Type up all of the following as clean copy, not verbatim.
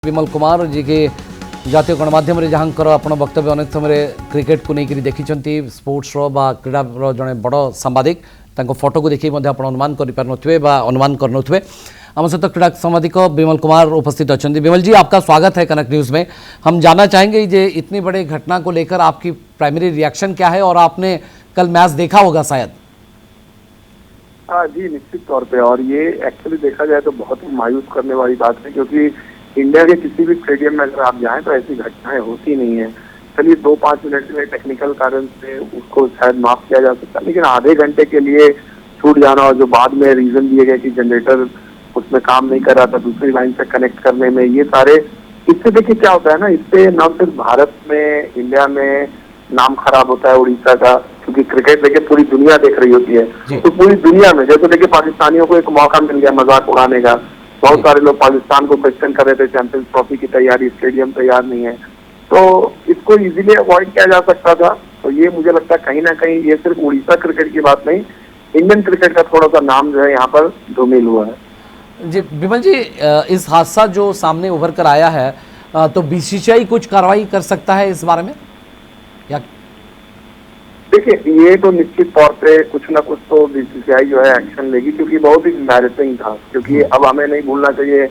विमल कुमार जी के जातीय गणमाध्यम जहाँकर आपण वक्तव्य अनेक समय क्रिकेट को लेकर देखी स्पोर्ट्स क्रीड़ा जड़े बड़ सांबादिक फोटो को देखिए अनुमान कर अनुमान कर आम सहित क्रीड़ा सांबादिक विमल कुमार उपस्थित अच्छा। विमल जी, आपका स्वागत है कनक न्यूज़ में। हम जानना चाहेंगे कि इतनी बड़ी घटना को लेकर आपकी प्राइमरी रिएक्शन क्या है और आपने कल मैच देखा होगा शायद। हाँ जी, निश्चित तौर पे। और ये एक्चुअली देखा जाए तो बहुत ही मायूस करने वाली बात है, क्योंकि इंडिया के किसी भी स्टेडियम में अगर आप जाएं तो ऐसी घटनाएं होती नहीं है। चलिए 2-5 मिनट में टेक्निकल कारण से उसको शायद माफ किया जा सकता है, लेकिन आधे घंटे के लिए छूट जाना और जो बाद में रीजन दिए गए कि जनरेटर उसमें काम नहीं कर रहा था दूसरी लाइन से कनेक्ट करने में, ये सारे इससे देखिए क्या होता है ना, इससे न सिर्फ भारत में इंडिया में नाम खराब होता है उड़ीसा का, क्योंकि क्रिकेट देखिए पूरी दुनिया देख रही होती है। तो पूरी दुनिया में जैसे देखिए पाकिस्तानियों को एक मौका मिल गया मजाक उड़ाने का। बहुत सारे लोग पाकिस्तान को क्वेश्चन कर रहे थे, चैंपियंस ट्रॉफी की तैयारी, स्टेडियम तैयार नहीं है, तो इसको इजीली अवॉइड किया जा सकता था। तो ये मुझे लगता है कहीं ना कहीं ये सिर्फ उड़ीसा क्रिकेट की बात नहीं, इंडियन क्रिकेट का थोड़ा सा नाम जो है यहाँ पर धूमिल हुआ है। जी विमल जी, इस हादसा जो सामने उभर कर आया है तो बीसीसीआई कुछ कार्रवाई कर सकता है इस बारे में या? देखिए, ये तो निश्चित तौर पे कुछ ना कुछ तो बीसीसीआई जो है एक्शन लेगी, क्योंकि बहुत ही एम्बैरेसिंग था। क्योंकि अब हमें नहीं भूलना चाहिए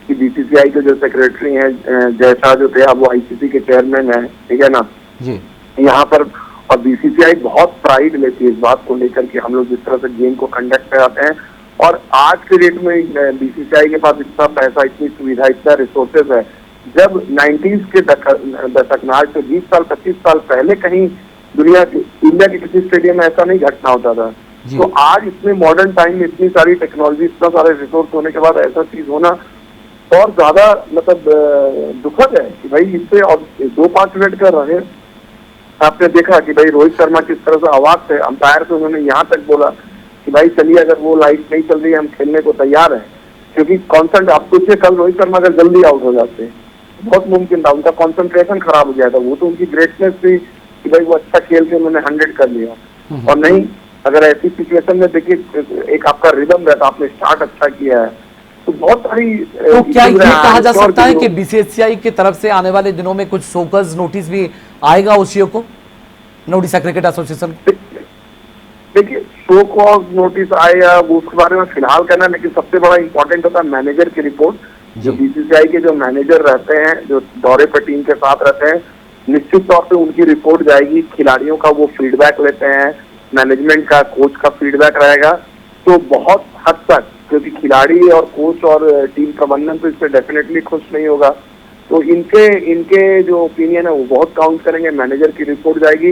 कि बीसीसीआई के जो सेक्रेटरी हैं जयशाह जो थे, अब वो आईसीसी के चेयरमैन हैं, ठीक है ना जी। यहाँ पर और बीसीसीआई बहुत प्राइड लेती है इस बात को लेकर कि हम लोग जिस तरह से गेम को कंडक्ट कराते हैं, और आज के डेट में बीसीसीआई के पास इतना पैसा, इतनी सुविधा, इतना रिसोर्सेज है। जब 90s के दशक में, आज से 20 साल 25 साल पहले कहीं दुनिया के इंडिया के किसी स्टेडियम में ऐसा नहीं घटना होता था। तो आज इतने मॉडर्न टाइम में इतनी सारी टेक्नोलॉजी, इतना सारे रिसोर्स होने के बाद ऐसा चीज होना और ज्यादा मतलब दुखद है कि भाई इससे और 2-5 मिनट का रहे। आपने देखा कि भाई रोहित शर्मा किस तरह से आवाज से अंपायर से उन्होंने यहाँ तक बोला कि भाई चलिए अगर वो लाइट नहीं चल रही है हम खेलने को तैयार हैं, क्योंकि कॉन्सेंट्रेट आप सोचिए कल रोहित शर्मा अगर जल्दी आउट हो जाते बहुत मुमकिन था, उनका कॉन्सेंट्रेशन खराब हो गया था। वो तो उनकी ग्रेटनेस थी कि भाई वो अच्छा खेल के उन्होंने 100 कर लिया। और नहीं, अगर ऐसी सिचुएशन में देखिए एक आपका रिदम रहता, आपने स्टार्ट अच्छा किया है, तो बहुत सारी तो क्या ये कहा जा सकता है कि बीसीसीआई की तरफ से आने वाले दिनों में कुछ शोकॉज नोटिस भी आएगा उसियों को, उड़ीसा क्रिकेट एसोसिएशन? देखिए, शो कॉज नोटिस आए या वो उसके बारे में फिलहाल कहना, लेकिन सबसे बड़ा इंपॉर्टेंट होता है मैनेजर की रिपोर्ट। जो बीसीसीआई के जो मैनेजर रहते हैं, जो दौरे पर टीम के साथ रहते हैं, निश्चित तौर पे उनकी रिपोर्ट जाएगी, खिलाड़ियों का वो फीडबैक लेते हैं, मैनेजमेंट का, कोच का फीडबैक रहेगा। तो बहुत हद तक, क्योंकि खिलाड़ी और कोच और टीम प्रबंधन तो इससे डेफिनेटली खुश नहीं होगा, तो इनके जो ओपिनियन है वो बहुत काउंट करेंगे। मैनेजर की रिपोर्ट जाएगी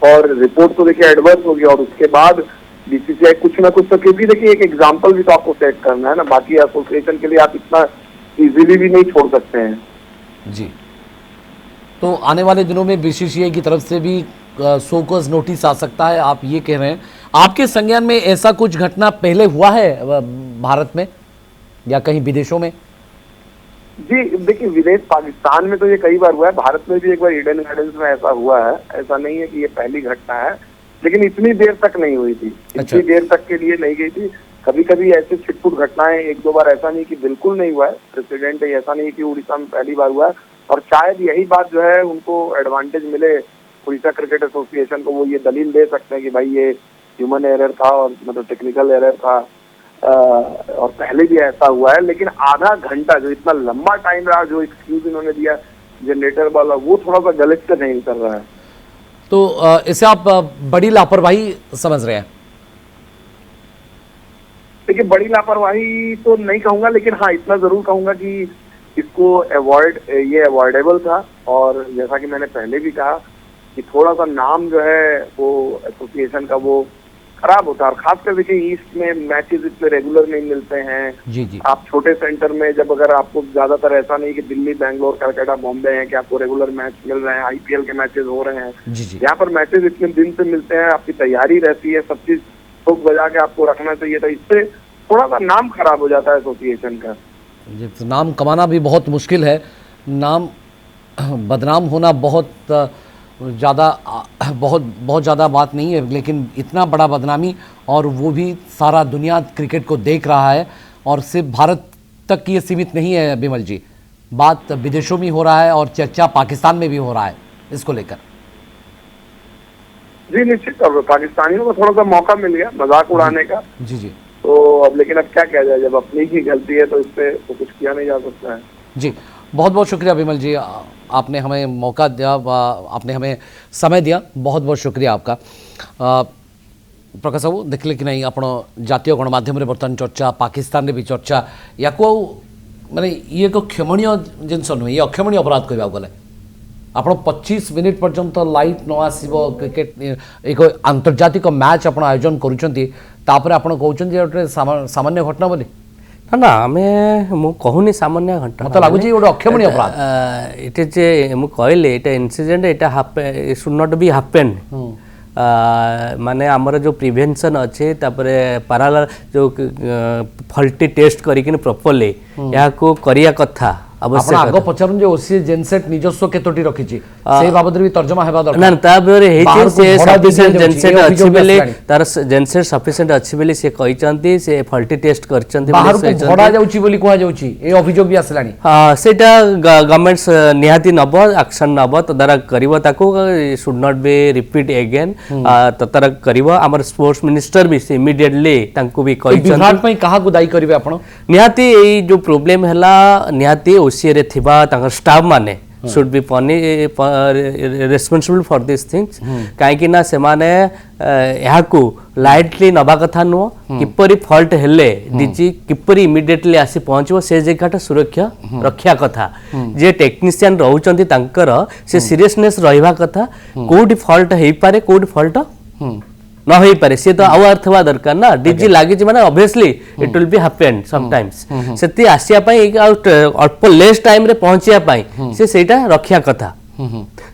और रिपोर्ट तो देखिए एडवर्स होगी, और उसके बाद बीसीसीआई कुछ ना कुछ तो, क्योंकि देखिए एक एग्जांपल भी तो आपको सेट करना है ना, बाकी एसोसिएशन के लिए आप इतना इजीली भी नहीं छोड़ सकते हैं जी। तो आने वाले दिनों में बीसीसीआई की तरफ से भी शोकॉज नोटिस आ सकता है, आप ये कह रहे हैं। आपके संज्ञान में ऐसा कुछ घटना पहले हुआ है भारत में या कहीं विदेशों में? जी देखिए, विदेश पाकिस्तान में तो ये कई बार हुआ है, भारत में भी एक बार ईडन गार्डन्स में ऐसा हुआ है। ऐसा नहीं है कि ये पहली घटना है, लेकिन इतनी देर तक नहीं हुई थी, इतनी देर तक के लिए नहीं गई थी। कभी कभी ऐसे छिटपुट घटनाएं 1-2 बार, ऐसा नहीं कि बिल्कुल नहीं हुआ है प्रेसिडेंट, ऐसा नहीं कि उड़ीसा में पहली बार हुआ है। और शायद यही बात जो है उनको एडवांटेज मिले उड़ीसा क्रिकेट एसोसिएशन को, वो ये दलील दे सकते हैं कि भाई ये ह्यूमन एरर था और मतलब टेक्निकल एरर था, और पहले भी ऐसा हुआ है। लेकिन आधा घंटा जो इतना लंबा टाइम रहा, जो एक्सक्यूज इन्होंने दिया जनरेटर वाला, वो थोड़ा सा गलत से नहीं कर रहा है। तो इसे आप बड़ी लापरवाही समझ रहे हैं? देखिए, बड़ी लापरवाही तो नहीं कहूंगा, लेकिन हाँ इतना जरूर कहूंगा कि इसको ये अवॉइडेबल था। और जैसा कि मैंने पहले भी कहा कि थोड़ा सा नाम जो है वो एसोसिएशन का वो खराब होता है। और खासकर देखिए ईस्ट में मैचेस इतने रेगुलर नहीं मिलते हैं जी। आप छोटे सेंटर में जब, अगर आपको ज्यादातर ऐसा नहीं कि दिल्ली, बैंगलोर, कलकत्ता, बॉम्बे है कि आपको रेगुलर मैच मिल रहे हैं, आईपीएल के मैचेस हो रहे हैं, यहाँ पर मैचेस इतने दिन से मिलते हैं, आपकी तैयारी रहती है, सब चीज ठोक बजा के आपको रखना चाहिए था। इससे थोड़ा सा नाम खराब हो जाता है एसोसिएशन का। तो नाम कमाना भी बहुत मुश्किल है, नाम बदनाम होना बहुत ज़्यादा बात नहीं है, लेकिन इतना बड़ा बदनामी, और वो भी सारा दुनिया क्रिकेट को देख रहा है, और सिर्फ भारत तक ये सीमित नहीं है विमल जी। बात विदेशों में हो रहा है और चर्चा पाकिस्तान में भी हो रहा है इसको लेकर। जी निश्चित तौर पर पाकिस्तानियों को थोड़ा सा मौका मिल गया मजाक उड़ाने का। जी जी तो अब लेकिन अब क्या किया जाए, जब अपनी ही गलती है तो इस पे तो कुछ किया नहीं जा सकता है। जी, बहुत बहुत शुक्रिया विमल जी, आपने हमें मौका दिया, आपने हमें समय दिया, बहुत बहुत शुक्रिया आपका। प्रकाश बाबू देखले कि नहीं आपण जातीय गणमाध्यम बर्तमान चर्चा, पाकिस्तान भी चर्चा, या माने ये एक क्षमणीय जिनस नुहे, ये अक्षमणीय अपराध कहवा गले आप 25 मिनिट पर्यंत लाइट न आसो क्रिकेट एक आंतर्जातिक मैच आप आयोजन करूँ सामान्य घटना बोली ना ना आमे मु कहूनी सामान्य घटना मत लगुच गोटे अक्षमणीय अपराध इट जे मु कहले एटा incident Etah should not be happen माने आमर जो प्रिवेंशन अच्छे तापरे पैरेलल जो फल्टी टेस्ट करिकिन प्रॉपर्ली या को करिया कथा आपण आगो पचारन जे ओसी जेनसेट निजस्व केतोटी रखिची से बाबद भी तर्जमा हेबा दरकार ना ता बेरे हेची से सफिशिएंट जेनसेट अछि बेले तार जेनसेट सफिशिएंट अछि बेले से कहि चंती से फल्टी टेस्ट करचंती बाहर को भड़ा जाउची बोली कोहा जाउची ए अभियोग भी आसलानी। हां सेटा गवर्नमेंट निहाती नब एक्शन नब तदारक करिवो ताको should not be repeat again तदारक करिवो हमर स्पोर्ट्स मिनिस्टर भी से इमीडिएटली तांको भी कहि चंती विभाग पई कहा को दायी करिवे आपण निहाती ए जो प्रॉब्लम हला निहाती ओसीए रे थिबा तांकर स्टाफ माने should be responsible for this things काहे कि ना से माने याकू लाइटली नबा कथा नो किपरि फॉल्ट हेले डीजी किपरि इमीडिएटली आसी पहुंचबो से जगहटा सुरक्षा रक्षा कथा जे टेक्नीशियन रहउचंती तांकर से सीरियसनेस रहिबा कथा कोडी फॉल्ट हेई पारे कोडी फॉल्ट न होई पारे से तो आवर थवा दरकार ना डीजी लागि माने obviously it will be happen sometimes सेती आसिया पई अल्प लेस टाइम रे पहुंचिया पई से सेटा रक्षा कथा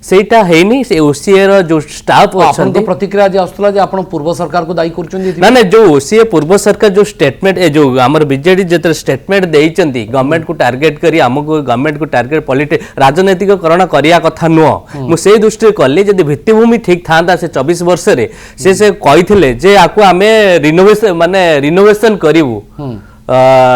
सेटा हेनी से ओसीए रो जो स्टाफ अपन तो प्रतिक्रिया जे आस्तला जे आपण पूर्व सरकार को दायी करचंदी ना ना जो ओसीए पूर्व सरकार जो स्टेटमेंट ए जो हमर बीजेडी जेतर स्टेटमेंट देइचंती गवर्नमेंट को टारगेट करी हमको गवर्नमेंट को टारगेट पॉलिटिक्स राजनीतिक करण करिया कथा नो मु से दृष्टि करली जदी भित्तिभूमि ठीक थांदा से 24 वर्ष रे से कहिथिले जे आकु हमें रिनोवेशन करिवु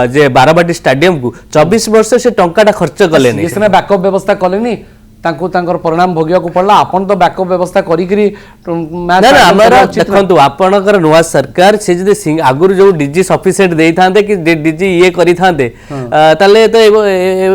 जे बाराबाटी स्टेडियम को 24 वर्ष से टंकाटा खर्च कलेनी इसने बैकअप व्यवस्था कलेनी तांको तांकर परिणाम भोगिया को पड़ला आपन तो बैकअप व्यवस्था करी करी मैच ना हमरा देखंतु आपनकर नुवा सरकार से जदी आगुर जो डीजी सफिशिएंट देई थांदे कि डीजी ये करी थांदे तले तो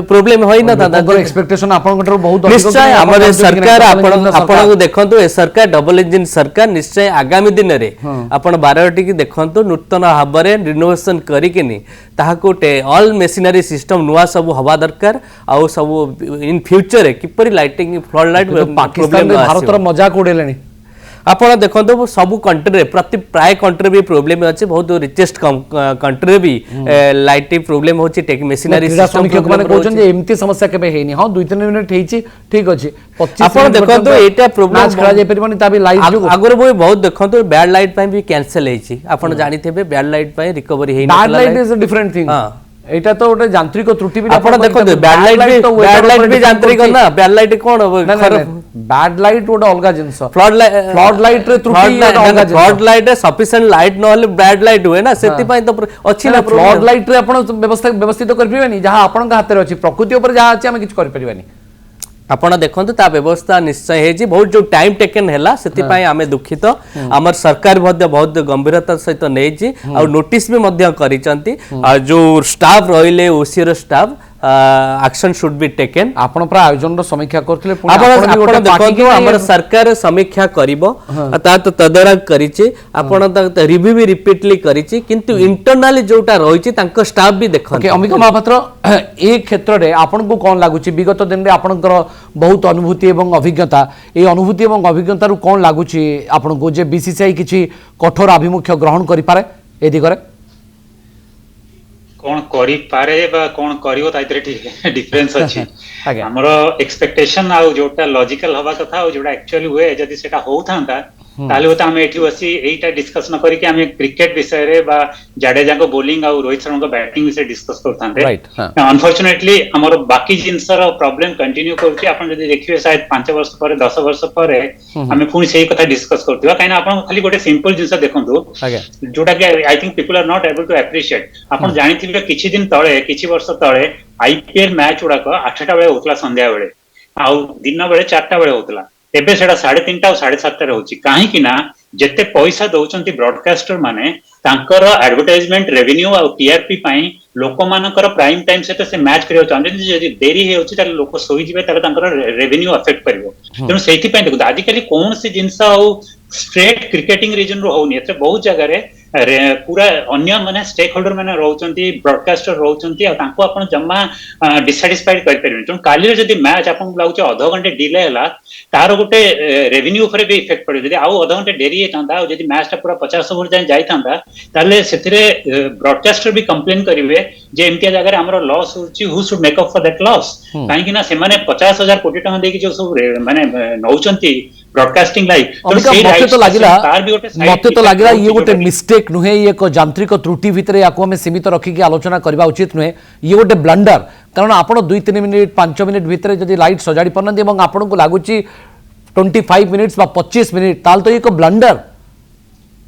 प्रॉब्लम होई ना था तांकर एक्सपेक्टेशन आपनकर बहुत निश्चय हमर सरकार आपन देखंतु ए सरकार डबल इंजन सरकार निश्चय आगामी दिन रे आपन 12टी की देखंतु नूतन हाबरे रिनोवेशन करी किनी ताहाको ऑल मशीनरी सिस्टम नुवा सब हवा दरकार आ सब इन फ्यूचर किपरि lighting flood light Pakistan Bharat मजाक उड़ेलेनी आपण देखो सब कंट्री प्रति प्राय कंट्री भी प्रॉब्लम अच्छे बहुत रिचेस्ट कंट्री भी लाइटिंग प्रॉब्लम होची टेक मशीनरी सिस्टम माने कहउछन जे एमती समस्या केबे हेनी हां 2-3 मिनिट हेची ठीक अछि 25 आपण देखो तो एटा प्रॉब्लम मैच खेला जाय परिबनी ताबी लाइट जो आगर भी बहुत देखो तो बैड लाइट पई भी कैंसिल हेची आपण जानि थेबे बैड लाइट पई रिकवरी हेनी bad light is a different thing हां एटा तो ओटे यांत्रिक त्रुटि भी आपण देखो बैड लाइट भी यांत्रिक ना बैड लाइट कोन बैड लाइट ओटा अलगा जिंस फ्लड लाइट रे त्रुटि अलगा फ्लड लाइट सफिशिएंट लाइट न होले बैड लाइट हुए ना सेति पई तो अछि ना फ्लड लाइट रे आपण व्यवस्थित कर पिबेनी जहां आपण का हाथ रे अछि प्रकृति ऊपर जहां अछि हम किछ कर परिबानी आपण देखंतु ता व्यवस्था निश्चय हे जी बहुत जो टाइम टेकन हैला सेति पई आमे दुखित हमर सरकार मध्ये बहुत गंभीरता सहित नै जी आ नोटिस भी मध्ये करि चंती आ जो स्टाफ रहिले ओसी रो staff action should be taken आपण पर आयोजन रो समीक्षा करथिले आपण देखंतु हमर सरकार समीक्षा करिवो ता तो तदराक करिछि आपण त रिव्यू भी रिपीटली करिछि किंतु इंटरनली जोटा रहिछि तांको स्टाफ भी देखन ओके अमिका महापात्र ए क्षेत्र रे आपण को कोन लागुछि विगत दिन रे आपनकर बहुत अनुभूति एवं अभिज्ञता ए अनुभूति एवं अभिज्ञता रु कोन लागुछि आपण को जे बीसीसीआई किछि कठोर अभिमुख्य ग्रहण करि पारे ए दिगरे कौन करी पारे बा कौन करिवो ताइतरे ठीक डिफरेंस अछि हमरो एक्सपेक्टेशन आ जोटा लॉजिकल हवा कथा आ जोटा एक्चुअली हुए जदी सेटा होउ थांता ताले होता हमें एठी बसी एटा डिस्कस न करी कि हमें क्रिकेट विषय रे बा जाडेजा को बॉलिंग और रोहित शर्मा को बैटिंग विषय डिस्कस करथांते Right, हाँ। अनफॉर्चुनेटली हमर बाकी जिंस रो प्रॉब्लम कंटिन्यू करछि आपण जदी देखिबे शायद 5 वर्ष पर 10 वर्ष पर हमें पुनी सेही कथा डिस्कस करथिबा काइना आपण खाली गोटे सिंपल जिंस देखंतु आगे जोटा कि I think people are not able to appreciate आपण जानिथिबे किछि दिन तळे किछि वर्ष तळे आईपीएल मैच उडाक 8टा बेले होतला संध्या बेले आ दिन बेले 4टा बेले होतला एबे सेडा 3:30 और 7:30 रे होछि काहे कि ना जते पैसा दउचंती ब्रॉडकास्टर माने तांकर एडवर्टाइजमेंट रेवेन्यू और टीआरपी पई लोक मानकर प्राइम टाइम से से मैच करियो चाहते जदि देरी हे होछि त लोक सोई जिवे त तांकर रेवेन्यू अफेक्ट करिवो तेनु सेठी पई देखो आजि काली कोन से जिंस आ स्ट्रेट क्रिकेटिंग रीजन रो होनी एते बहुत जगह रे पूरा अन्य माने स्टेक होल्डर माने रहउचंती ब्रॉडकास्टर रहउचंती आ तांको आपण जम्मा डिससैटिस्फाइड कर परिबे तेनु काली रे जदि मैच आपण लागुचे आधा घंटे डिले हला तार गोटे रेवेन्यू ऊपर भी इफेक्ट पड़े जदि आउ आधा घंटे देरी हेतांदा जदि मैच टा पूरा 50 ओवर जाय जायतांदा ताले सेथिरे ब्रॉडकास्टर भी कंप्लेन करिवे जे एमतिया जगह रे हमरो लॉस होची who should make up for that loss काहे कि ना से माने 50,000 कोटी टका देकी जो सब माने नौचंती ब्रॉडकास्टिंग लाइक मते तो लागिला ये गोटे मिस्टेक नुहे ये एक यांत्रिक त्रुटि भितरे याको हमें सीमित रखिकी आलोचना करबा उचित नुहे ये गोटे ब्लंडर कारण आपण 2-3 मिनिट 5 मिनिट भितरे जदि लाइट सजाड़ी परनदी एवं आपण को लागुची 25 मिनिट्स बा 25 मिनिट ताल तो एक ब्लंडर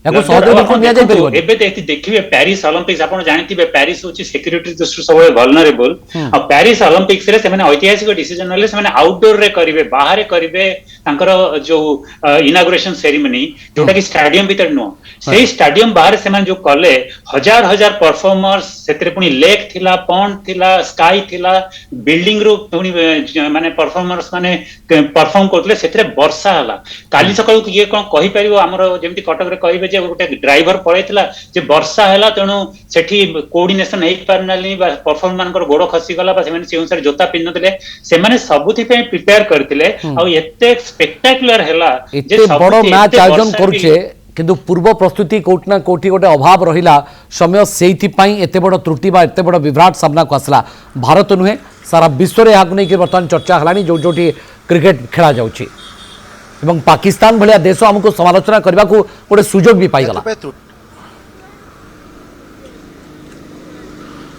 याको सहज बिल्कुल निया जाय परिबो एबे देखिबे पेरिस ओलंपिक्स आपण जानिथिबे पेरिस होची सिक्युरिटी दृष्टि सब वल्नरेबल आ पेरिस ओलंपिक्स रे से माने ऐतिहासिक डिसीजन ले से माने आउटडोर रे करिवे बाहर करिवे तांकर जो इनागुरेशन सेरेमनी जोटा कि स्टेडियम भीतर नो सेही स्टेडियम बाहर से माने जो कले हजार हजार परफॉर्मर्स सेतरे पुनी लेक थिला पॉन्ड थिला स्काई थिला बिल्डिंग रो पुनी माने परफॉर्मर्स माने परफॉर्म करथले सेतरे वर्षा हला काली सकाळ ये कोन कहि परिबो हमरो जेमति कटक रे कहिबे जे गोटे ड्राइवर पळैतला जे वर्षा हैला तेणु सेठी कोऑर्डिनेशन हेई पारनाली बा परफॉर्मर मानकर गोड़ खसी गला बा सेमाने से अनुसार जोता पिननतले सेमाने सबुथि पे प्रिपेयर करथिले आ एते स्पेक्टाकुलर हैला जे बड़ो मैच आयोजन करूछे किंतु पूर्व प्रस्तुति कोटना कोठी गोटे अभाव रहिला समय सेइथि पई एते बड़ त्रुटि बा एते बड़ विभ्राट सामना को आसला भारत नुहे सारा विश्व रे आगु नै के वर्तमान चर्चा हलानी जो जोटी क्रिकेट खेला जाउची एवं पाकिस्तान भलिया देश हमको समालोचना करबा को गोटे सुजोग भी पाई गला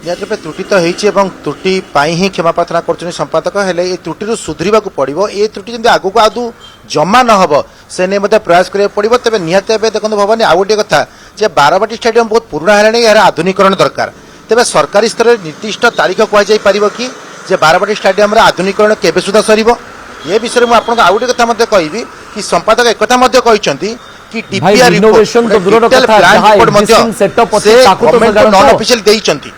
निहत त्रुटि तो होती त्रुटि ही क्षमा प्रार्थना कर संपादक हेले ये त्रुटि सुधरवा पड़ो ये त्रुटि जमी आगू आदू जमा न हो से नहीं प्रयास करा पड़ो तेज निहत देखो भवानी आउ गोटे कथा जे बारवाटी स्टेडियम बहुत पुराना है यार आधुनिकरण दरकार तेज सरकारी स्तर में निर्दिष्ट तारीख कहुपर कि जे बारवाटी स्टेडियम आधुनिकरण केबे सुधा सर ये विषय में आपको आउ गोटे कथा कहि कि संपादक एक कहते कि डीपीआर नॉन ऑफिशियल देइचंती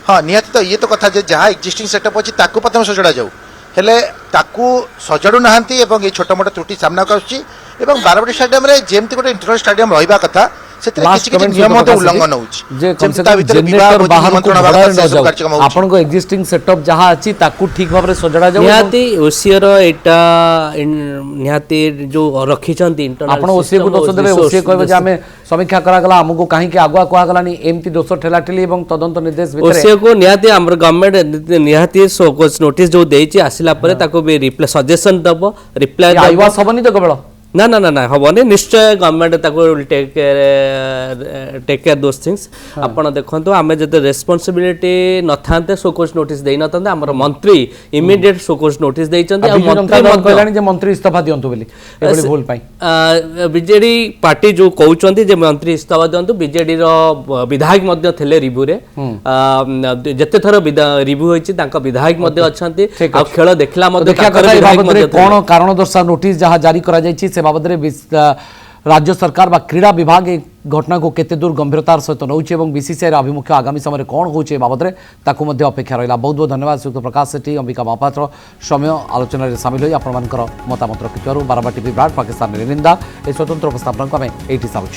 हाँ निहत तो ये तो कथा जहाँ एक्जिस्टिंग सेटअप अच्छी ताकू प्रथम सजड़ा जाऊ हेले ताकू सजाड़ू ना ये छोट मोट त्रुटि सामना कर बारवाटी स्टेडियम रे जेमती गोटे इंटरनेशनल स्टेडियम रहिबा कथा नियम उल्लंघन आपन को एक्जिस्टिंग सेटअप जहाँ अच्छी ताकू ठीक भाव सजड़ा जाऊ निहाती ओसीएर एटा निहाती जो रखिचंती इंटरनल आपण ओसीए को दोष देबे ओसीए कहबे जे हमें समीक्षा करा गला हमको काहे के आगुआ कहा गलानी एमती दोष ठेलाठेली एवं तदंत निर्देश भितरे ओसीए को निहाती हमर गवर्नमेंट निहाती सोकोस नोटिस जो देछि आसिला परे ताको भी रिप्लाई सजेशन दबो रिप्लाई आइवा सबनी तो केवल ना ना ना ना हबने निश्चय गवर्नमेंट ताको टेक केयर दोस थिंग्स आपण देखंतु आमे जते रेस्पोंसिबिलिटी न थांते सोकोस नोटिस देई न थांते हमर मंत्री इमीडिएट सोकोस नोटिस देई चंती आ मंत्री कहलानी जे मंत्री इस्तीफा दियंतु बोली एबोली भूल पाई बीजेडी पार्टी जो कहउचंती जे मंत्री इस्तीफा दियंतु बीजेडी रो विधायक मध्ये थेले रिव्यू रे जते थरो रिव्यू होइची तांका विधायक मध्ये अछंती आ खेल देखला मध्ये तांका विधायक मध्ये कोन कारण दर्शा नोटिस जहां जारी करा जायछि से बाबद राज्य सरकार बा क्रीड़ा विभाग घटना को केते दूर गंभीरतार सहित नौचे और बीसीसीआई आभिमुख्य आगामी समय कौन होचे बाबद ताकू मध्य अपेक्षा रहा। बहुत बहुत धन्यवाद सुक्त प्रकाश सेठी अंबिका महापात्र समय आलोचना सामिल होई आपण मानकर मतामत रखिथारु बारवाटी विभ्राट पाकिस्तान निंदा ए स्वतंत्र उपस्थापन को आम एठी सारुछे।